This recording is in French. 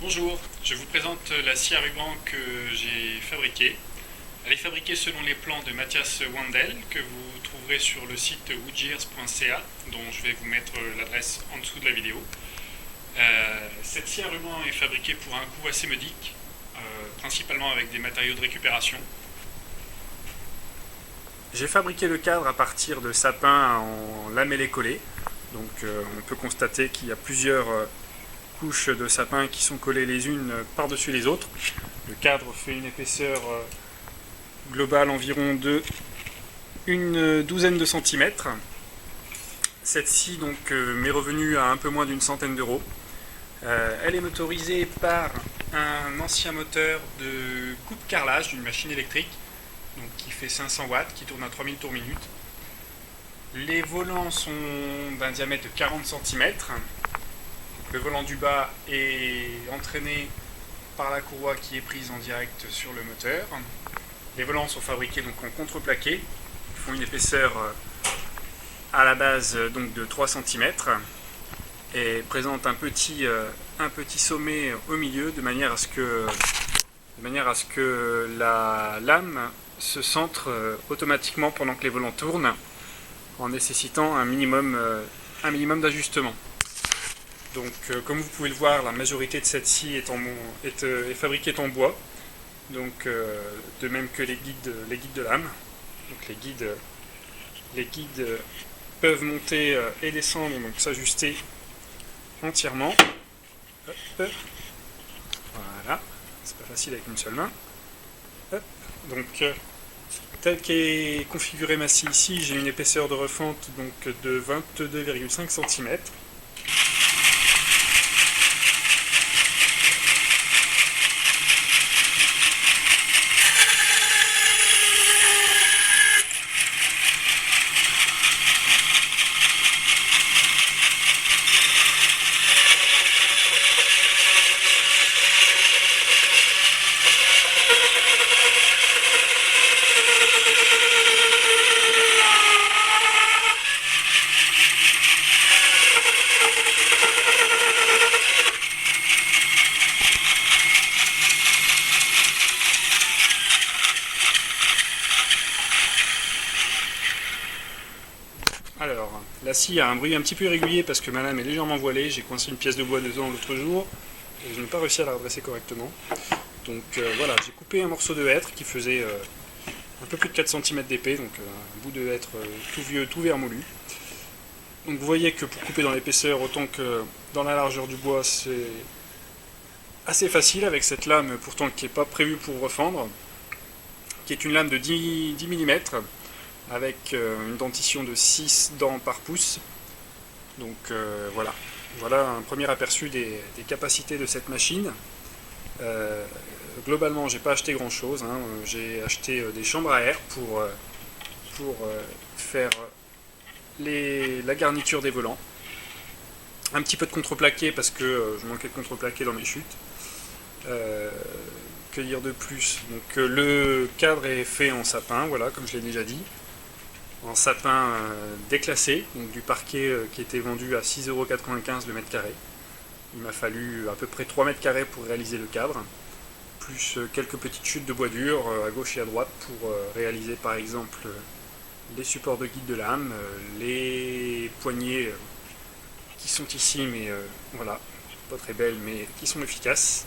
Bonjour, je vous présente la scie à ruban que j'ai fabriquée. Elle est fabriquée selon les plans de Matthias Wandel que vous trouverez sur le site woodgears.ca dont je vais vous mettre l'adresse en dessous de la vidéo. Cette scie à ruban est fabriquée pour un coût assez modique, principalement avec des matériaux de récupération. J'ai fabriqué le cadre à partir de sapins en lamellé collé. Donc on peut constater qu'il y a plusieurs couches de sapins qui sont collées les unes par-dessus les autres. Le cadre fait une épaisseur globale environ de une douzaine de centimètres. Cette scie donc m'est revenue à un peu moins d'une centaine d'euros. Elle est motorisée par un ancien moteur de coupe carrelage d'une machine électrique donc qui fait 500 watts, qui tourne à 3000 tours minute. Les volants sont d'un diamètre de 40 cm. Le volant du bas est entraîné par la courroie qui est prise en direct sur le moteur. Les volants sont fabriqués donc en contreplaqué. Ils font une épaisseur à la base donc de 3 cm et présentent un petit sommet au milieu de manière à ce que la lame se centre automatiquement pendant que les volants tournent en nécessitant un minimum d'ajustement. Donc, comme vous pouvez le voir, la majorité de cette scie est fabriquée en bois, donc de même que les guides de lame. Donc, les guides peuvent monter et descendre, donc s'ajuster entièrement. Hop. Voilà, c'est pas facile avec une seule main. Hop. Donc, tel qu'est configurée ma scie ici, j'ai une épaisseur de refente donc de 22,5 cm. Alors, la scie a un bruit un petit peu irrégulier parce que ma lame est légèrement voilée. J'ai coincé une pièce de bois dedans l'autre jour et je n'ai pas réussi à la redresser correctement. Donc voilà, j'ai coupé un morceau de hêtre qui faisait un peu plus de 4 cm d'épais, donc un bout de hêtre tout vieux, tout vermoulu. Donc vous voyez que pour couper dans l'épaisseur autant que dans la largeur du bois, c'est assez facile avec cette lame pourtant qui n'est pas prévue pour refendre, qui est une lame de 10 mm avec une dentition de 6 dents par pouce. Donc voilà un premier aperçu des capacités de cette machine. Globalement, j'ai pas acheté grand chose, hein. J'ai acheté des chambres à air pour faire la garniture des volants. Un petit peu de contreplaqué parce que je manquais de contreplaqué dans mes chutes. Que dire de plus? Donc le cadre est fait en sapin, voilà, comme je l'ai déjà dit. En sapin déclassé, donc du parquet qui était vendu à 6,95 € le mètre carré. Il m'a fallu à peu près 3 mètres carrés pour réaliser le cadre, plus quelques petites chutes de bois dur à gauche et à droite pour réaliser par exemple les supports de guide de lame, les poignées qui sont ici, mais voilà, pas très belles, mais qui sont efficaces.